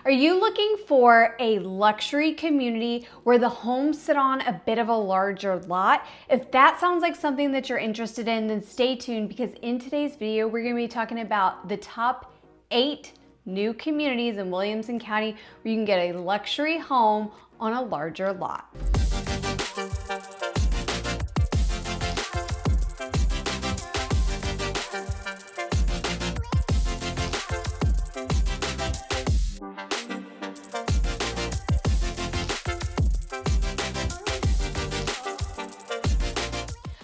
Are you looking for a luxury community where the homes sit on a bit of a larger lot? If that sounds like something that you're interested in, then stay tuned because in today's video, we're going to be talking about the top 8 new communities in Williamson County where you can get a luxury home on a larger lot.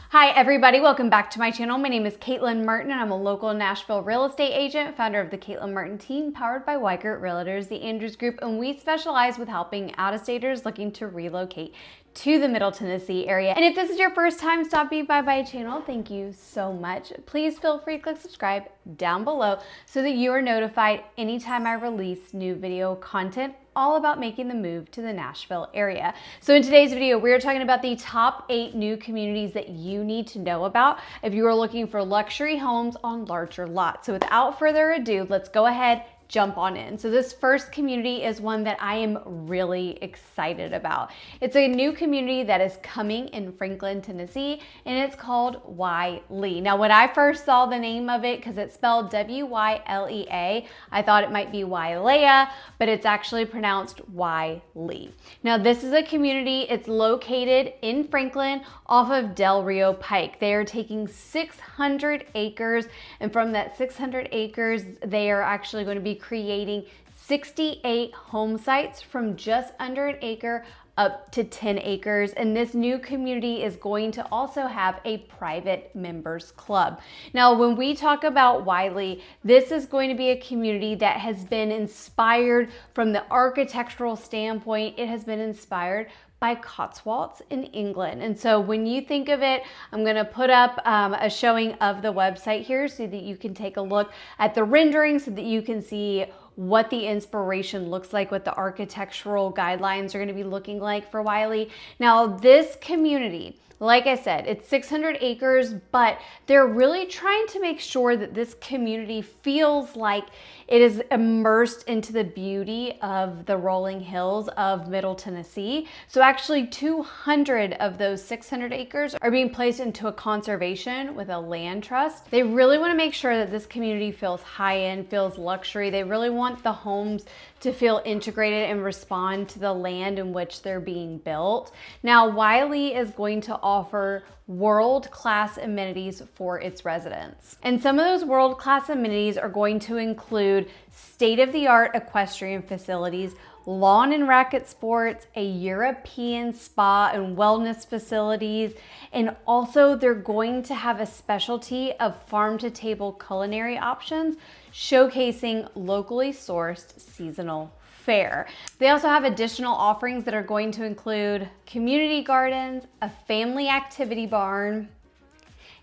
Hi everybody, welcome back to my channel. My name is Caitlin Martin and I'm a local Nashville real estate agent, founder of the Caitlin Martin team, powered by Weigert Realtors, the Andrews Group, and we specialize with helping out-of-staters looking to relocate to the Middle Tennessee area. And if this is your first time stopping by my channel, thank you so much. Please feel free to click subscribe down below so that you are notified anytime I release new video content all about making the move to the Nashville area. So in today's video, we're talking about the top 8 new communities that you need to know about if you are looking for luxury homes on larger lots. So without further ado, let's go ahead, jump on in. So this first community is one that I am really excited about. It's a new community that is coming in Franklin, Tennessee, and it's called Wyelea. Now, when I first saw the name of it, because it's spelled W-Y-L-E-A, I thought it might be Wyelea, but it's actually pronounced Wyelea. Now, this is a community, it's located in Franklin off of Del Rio Pike. They are taking 600 acres, and from that 600 acres, they are actually going to be creating 68 home sites from just under an acre up to 10 acres. And this new community is going to also have a private members club. Now, when we talk about Wyelea, this is going to be a community that has been inspired from the architectural standpoint. It has been inspired by Cotswolds in England. And so when you think of it, I'm going to put up a showing of the website here so that you can take a look at the rendering so that you can see what the inspiration looks like, what the architectural guidelines are going to be looking like for Wyelea. Now, this community, like I said, it's 600 acres, but they're really trying to make sure that this community feels like it is immersed into the beauty of the rolling hills of Middle Tennessee. So actually 200 of those 600 acres are being placed into a conservation with a land trust. They really want to make sure that this community feels high-end, feels luxury. They really want the homes to feel integrated and respond to the land in which they're being built. Now, Wyelea is going to offer world-class amenities for its residents. And some of those world-class amenities are going to include state-of-the-art equestrian facilities, lawn and racket sports, a European spa and wellness facilities, and also they're going to have a specialty of farm-to-table culinary options showcasing locally sourced seasonal fare. They also have additional offerings that are going to include community gardens, a family activity barn,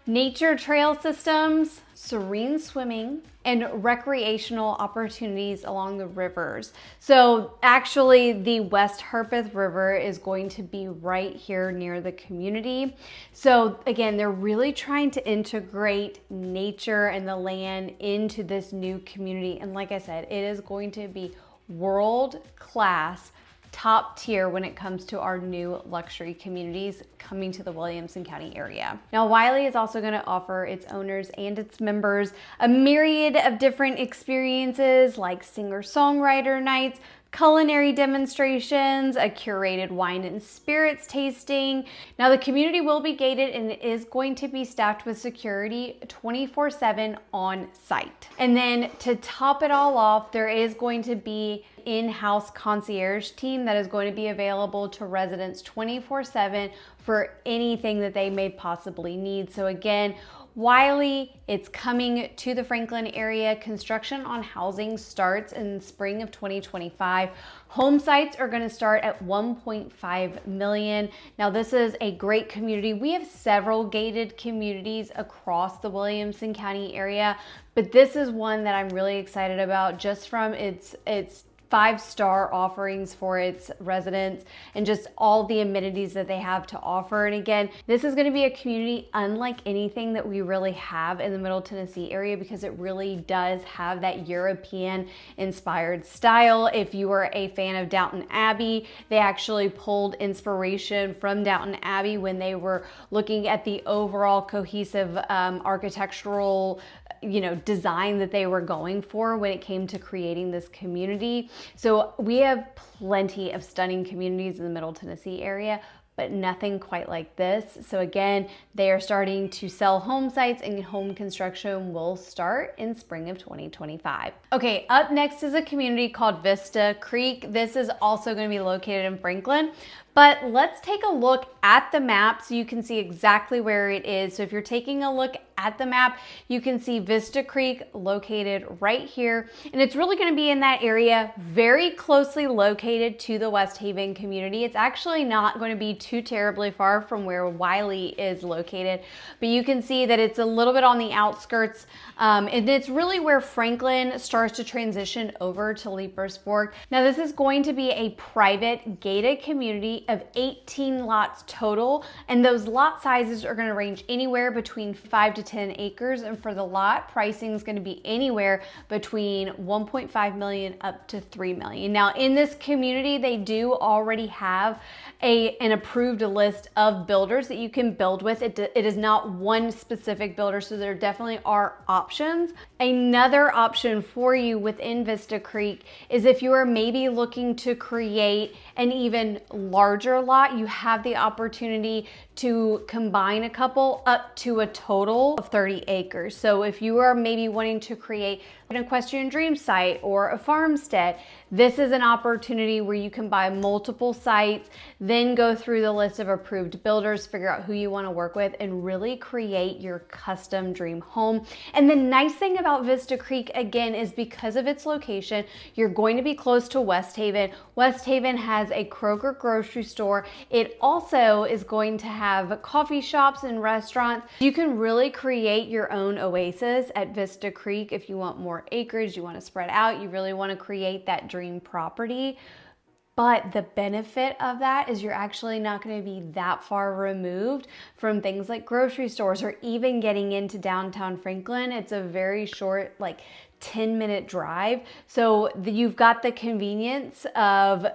nature trail systems, serene swimming, and recreational opportunities along the rivers. So actually the West Harpeth River is going to be right here near the community. So again, they're really trying to integrate nature and the land into this new community. And like I said, it is going to be world-class, top tier when it comes to our new luxury communities coming to the Williamson County area. Now, Wyelea is also going to offer its owners and its members a myriad of different experiences like singer-songwriter nights, culinary demonstrations, a curated wine and spirits tasting. Now, the community will be gated and it is going to be staffed with security 24/7 on site. And then to top it all off, there is going to be in-house concierge team that is going to be available to residents 24/7 for anything that they may possibly need. So again, Wyelea, it's coming to the Franklin area. Construction on housing starts in spring of 2025. Home sites are going to start at 1.5 million. Now, this is a great community. We have several gated communities across the Williamson County area, but this is one that I'm really excited about just from its 5-star offerings for its residents and just all the amenities that they have to offer. And again, this is going to be a community unlike anything that we really have in the Middle Tennessee area, because it really does have that European inspired style. If you are a fan of Downton Abbey, they actually pulled inspiration from Downton Abbey when they were looking at the overall cohesive architectural design that they were going for when it came to creating this community. So we have plenty of stunning communities in the Middle Tennessee area, but nothing quite like this. So again, they are starting to sell home sites, and home construction will start in spring of 2025. Okay, up next is a community called Vista Creek. This is also going to be located in Franklin. But let's take a look at the map so you can see exactly where it is. So if you're taking a look at the map, you can see Vista Creek located right here. And it's really going to be in that area, very closely located to the West Haven community. It's actually not going to be too terribly far from where Wyelea is located. But you can see that it's a little bit on the outskirts. And it's really where Franklin starts to transition over to Leapers Fork. Now this is going to be a private gated community of 18 lots total, and those lot sizes are going to range anywhere between 5 to 10 acres, and for the lot pricing is going to be anywhere between 1.5 million up to 3 million. Now in this community, they do already have an approved list of builders that you can build with. It is not one specific builder, so there definitely are options. Another option for you within Vista Creek is if you are maybe looking to create an even larger lot, you have the opportunity to combine a couple up to a total of 30 acres. So if you are maybe wanting to create an equestrian dream site or a farmstead, this is an opportunity where you can buy multiple sites, then go through the list of approved builders, figure out who you want to work with, and really create your custom dream home. And the nice thing about Vista Creek, again, is because of its location, you're going to be close to West Haven. West Haven has a Kroger grocery store. It also is going to have coffee shops and restaurants. You can really create your own oasis at Vista Creek if you want more acreage, you want to spread out, you really want to create that dream property. But the benefit of that is you're actually not going to be that far removed from things like grocery stores or even getting into downtown Franklin. It's a very short, 10-minute drive. So you've got the convenience of,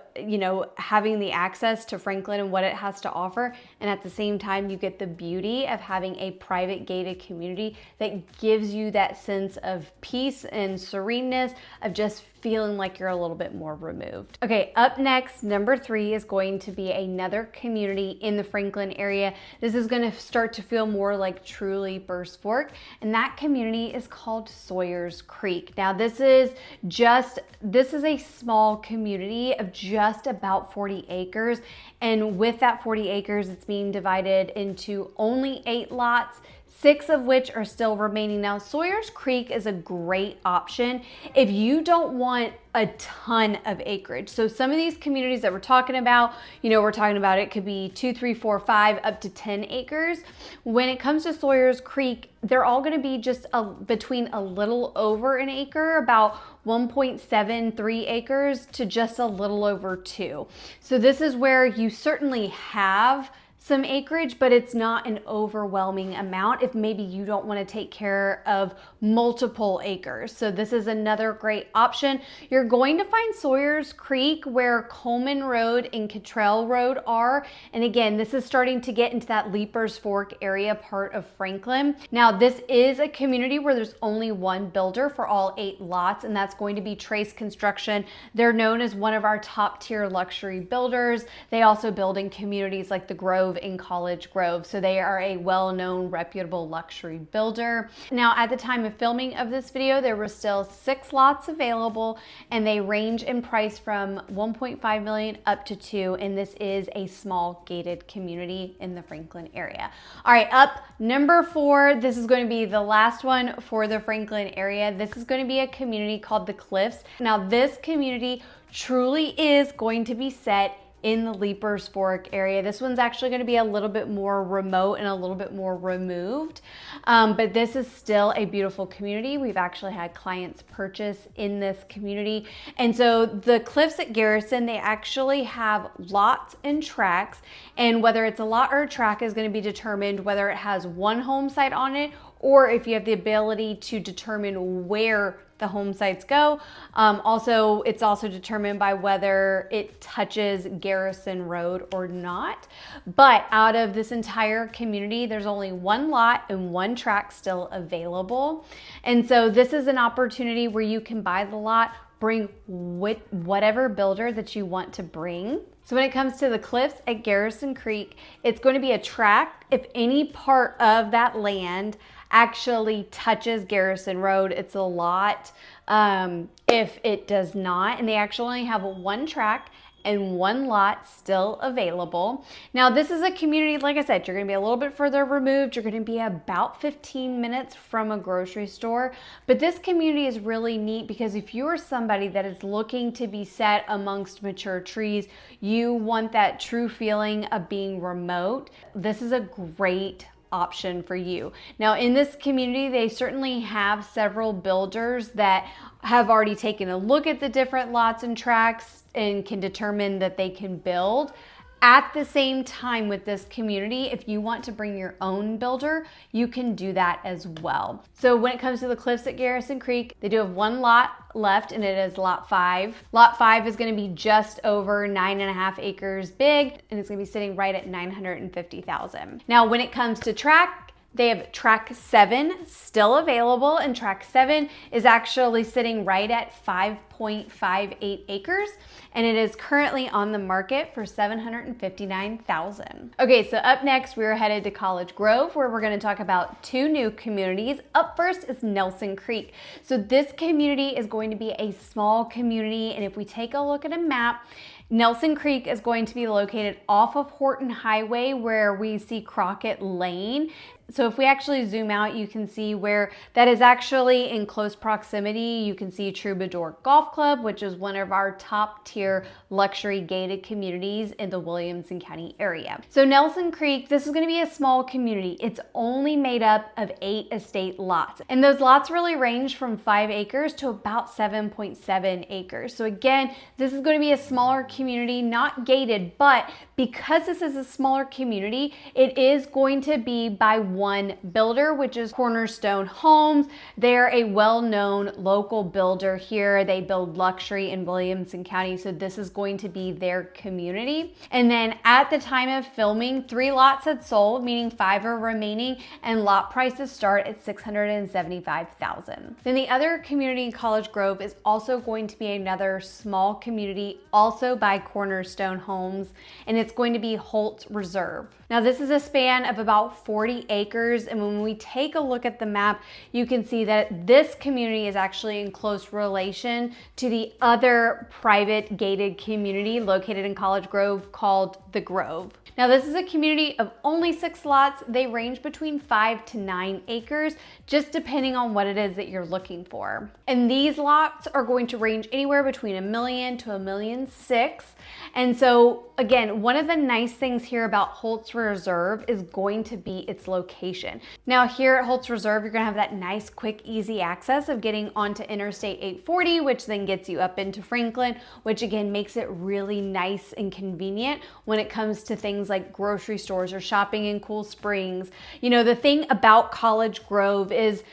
having the access to Franklin and what it has to offer. And at the same time, you get the beauty of having a private gated community that gives you that sense of peace and sereneness of just feeling like you're a little bit more removed. Okay, up next, number 3 is going to be another community in the Franklin area. This is going to start to feel more like true Leapers Fork, and that community is called Sawyers Creek. Now this is a small community of just about 40 acres, and with that 40 acres, it's being divided into only 8 lots, 6 of which are still remaining. Now, Sawyers Creek is a great option if you don't want a ton of acreage. So some of these communities that we're talking about, it could be 2, 3, 4, 5, up to 10 acres. When it comes to Sawyers Creek, they're all going to be just between a little over an acre, about 1.73 acres to just a little over 2. So this is where you certainly have some acreage, but it's not an overwhelming amount if maybe you don't want to take care of multiple acres. So this is another great option. You're going to find Sawyers Creek where Coleman Road and Cottrell Road are. And again, this is starting to get into that Leapers Fork area part of Franklin. Now, this is a community where there's only one builder for all 8 lots, and that's going to be Trace Construction. They're known as one of our top tier luxury builders. They also build in communities like the Grove in College Grove. So they are a well-known, reputable luxury builder. Now, at the time of filming of this video, there were still 6 lots available, and they range in price from 1.5 million up to 2. And this is a small gated community in the Franklin area. All right, up number 4. This is going to be the last one for the Franklin area. This is going to be a community called the Cliffs. Now, this community truly is going to be set in the Leapers Fork area. This one's actually going to be a little bit more remote and a little bit more removed, but this is still a beautiful community. We've actually had clients purchase in this community. And so the cliffs at Garrison, they actually have lots and tracks, and whether it's a lot or a track is going to be determined whether it has one home site on it or if you have the ability to determine where the home sites go. It's also determined by whether it touches Garrison Road or not. But out of this entire community, there's only one lot and one track still available. And so this is an opportunity where you can buy the lot, bring whatever builder that you want to bring. So when it comes to the cliffs at Garrison Creek, it's going to be a track. If any part of that land actually touches Garrison Road, it's a lot. If it does not, and they actually only have one track and one lot still available. Now, this is a community, like I said, you're gonna be a little bit further removed. You're gonna be about 15 minutes from a grocery store. But this community is really neat because if you're somebody that is looking to be set amongst mature trees, you want that true feeling of being remote, this is a great option for you. Now, in this community, they certainly have several builders that have already taken a look at the different lots and tracks and can determine that they can build. At the same time, with this community, if you want to bring your own builder, you can do that as well. So when it comes to the cliffs at Garrison Creek, they do have one lot left, and it is lot 5. Lot 5 is going to be just over 9.5 acres big, and it's going to be sitting right at $950,000. Now, when it comes to track, they have track 7 still available, and track 7 is actually sitting right at 5.58 acres, and it is currently on the market for $759,000. Okay, so up next, we're headed to College Grove, where we're going to talk about 2 new communities. Up first is Nelsen Creek. So this community is going to be a small community, and if we take a look at a map, Nelsen Creek is going to be located off of Horton Highway where we see Crockett Lane. So if we actually zoom out, you can see where that is actually in close proximity. You can see Troubadour Golf Club, which is one of our top tier luxury gated communities in the Williamson County area. So Nelsen Creek, this is going to be a small community. It's only made up of 8 estate lots. And those lots really range from 5 acres to about 7.7 acres. So again, this is going to be a smaller community, not gated, but because this is a smaller community, it is going to be by one builder, which is Cornerstone Homes. They're a well-known local builder here. They build luxury in Williamson County, so this is going to be their community. And then at the time of filming, 3 lots had sold, meaning 5 are remaining, and lot prices start at $675,000. Then the other community in College Grove is also going to be another small community, also by Cornerstone Homes, and it's going to be Holt Reserve. Now, this is a span of about 40 acres, and when we take a look at the map, you can see that this community is actually in close relation to the other private gated community located in College Grove called The Grove. Now, this is a community of only 6 lots. They range between 5 to 9 acres, just depending on what it is that you're looking for. And these lots are going to range anywhere between $1 million to $1.6 million. And so again, one of the nice things here about Holt's Reserve is going to be its location. Now here at Holt's Reserve, you're gonna have that nice, quick, easy access of getting onto Interstate 840, which then gets you up into Franklin, which again makes it really nice and convenient when it comes to things like grocery stores or shopping in Cool Springs. You know, the thing about College Grove is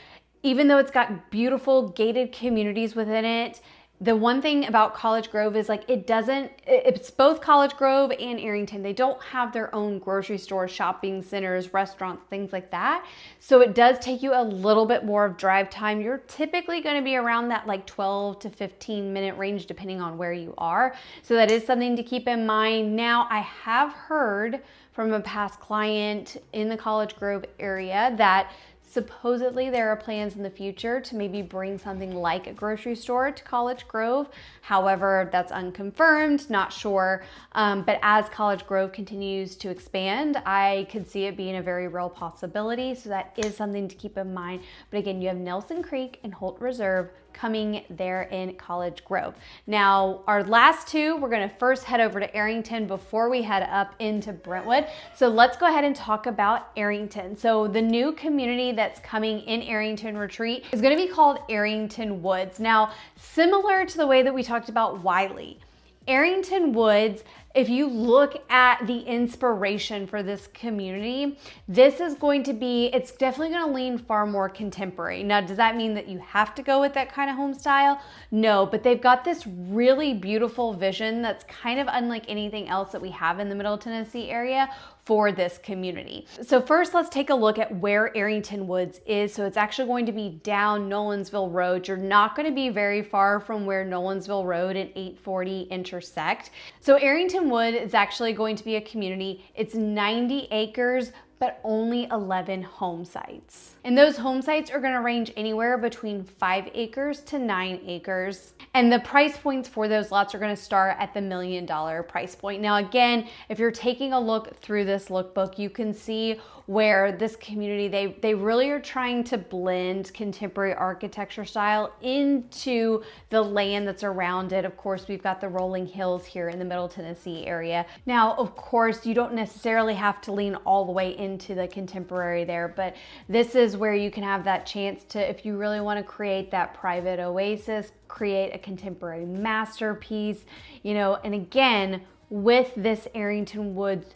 even though it's got beautiful gated communities within it, the one thing about College Grove is like it's both College Grove and Arrington. They don't have their own grocery stores, shopping centers, restaurants, things like that. So it does take you a little bit more of drive time. You're typically going to be around that like 12 to 15 minute range depending on where you are. So that is something to keep in mind. Now, I have heard from a past client in the College Grove area that supposedly there are plans in the future to maybe bring something like a grocery store to College Grove. However, that's unconfirmed, not sure. But as College Grove continues to expand, I could see it being a very real possibility. So that is something to keep in mind. But again, you have Nelsen Creek and Holt Reserve, coming there in College Grove. Now, our last two, we're gonna first head over to Arrington before we head up into Brentwood. So let's go ahead and talk about Arrington. So the new community that's coming in Arrington Retreat is gonna be called Arrington Woods. Now, similar to the way that we talked about Wyelea, Arrington Woods, if you look at the inspiration for this community, this is going to be, it's definitely going to lean far more contemporary. Now, does that mean that you have to go with that kind of home style? No, but they've got this really beautiful vision that's kind of unlike anything else that we have in the Middle Tennessee area for this community. So first, let's take a look at where Arrington Woods is. So it's actually going to be down Nolensville Road. You're not going to be very far from where Nolensville Road and 840 intersect. So Arrington Wood is actually going to be a community. It's 90 acres, but only 11 home sites. And those home sites are gonna range anywhere between 5 acres to 9 acres. And the price points for those lots are gonna start at the $1 million price point. Now again, if you're taking a look through this lookbook, you can see where this community, they really are trying to blend contemporary architecture style into the land that's around it. Of course, we've got the rolling hills here in the Middle Tennessee area. Now, of course, you don't necessarily have to lean all the way into the contemporary there, but this is where you can have that chance to, if you really want to create that private oasis, create a contemporary masterpiece, you know. And again, with this Arrington Woods,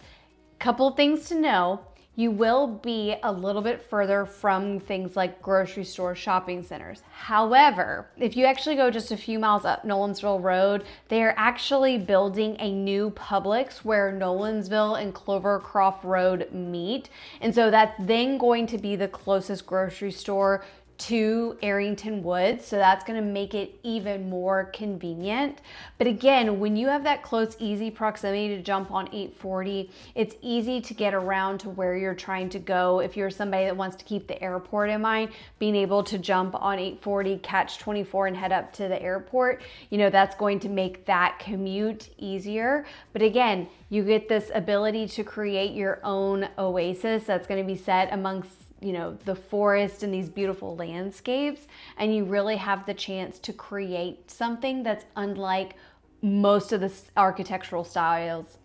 couple of things to know. You will be a little bit further from things like grocery stores, shopping centers. However, if you actually go just a few miles up Nolensville Road, they are actually building a new Publix where Nolensville and Clovercroft Road meet. And so that's then going to be the closest grocery store to Arrington Woods, so that's going to make it even more convenient. But again, when you have that close, easy proximity to jump on 840, it's easy to get around to where you're trying to go. If you're somebody that wants to keep the airport in mind, being able to jump on 840, catch 24 and head up to the airport, you know, that's going to make that commute easier. But again, you get this ability to create your own oasis that's going to be set amongst, you know, the forest and these beautiful landscapes, and you really have the chance to create something that's unlike most of the architectural styles,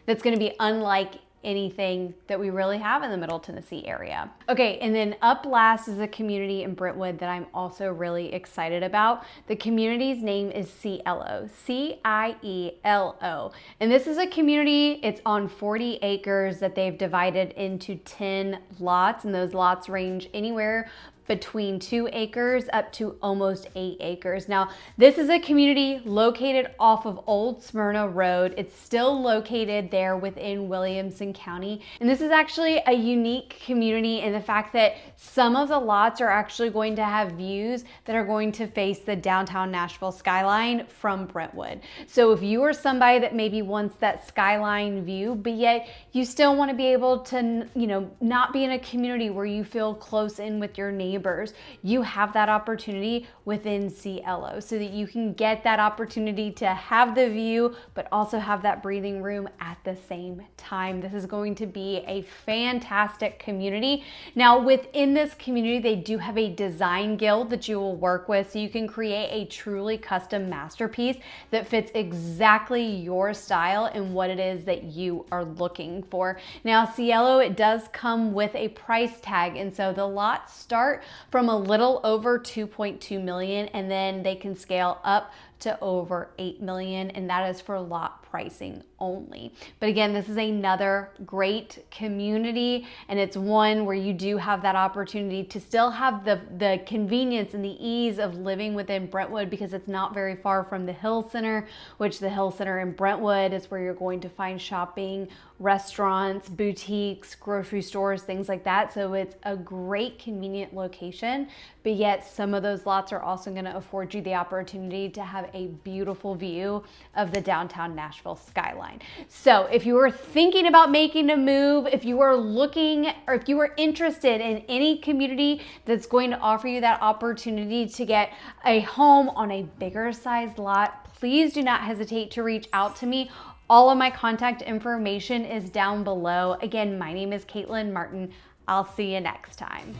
that's going to be unlike anything that we really have in the Middle Tennessee area. Okay, and then up last is a community in Brentwood that I'm also really excited about. The community's name is Cielo, C-I-E-L-O. And this is a community, it's on 40 acres that they've divided into 10 lots, and those lots range anywhere between 2 acres up to almost 8 acres. Now, this is a community located off of Old Smyrna Road. It's still located there within Williamson County. And this is actually a unique community in the fact that some of the lots are actually going to have views that are going to face the downtown Nashville skyline from Brentwood. So if you are somebody that maybe wants that skyline view, but yet you still want to be able to, you know, not be in a community where you feel close in with your neighbors, you have that opportunity within Cielo so that you can get that opportunity to have the view, but also have that breathing room at the same time. This is going to be a fantastic community. Now, within this community, they do have a design guild that you will work with, so you can create a truly custom masterpiece that fits exactly your style and what it is that you are looking for. Now, Cielo, it does come with a price tag, and so the lots start from a little over 2.2 million, and then they can scale up to over 8 million, and that is for lot pricing only. But again, this is another great community, and it's one where you do have that opportunity to still have the convenience and the ease of living within Brentwood, because it's not very far from the Hill Center, which the Hill Center in Brentwood is where you're going to find shopping, restaurants, boutiques, grocery stores, things like that. So it's a great convenient location, but yet some of those lots are also going to afford you the opportunity to have a beautiful view of the downtown Nashville skyline. So if you are thinking about making a move, if you are looking, or if you are interested in any community that's going to offer you that opportunity to get a home on a bigger size lot, please do not hesitate to reach out to me. All of my contact information is down below. Again, my name is Caitlin Martin. I'll see you next time.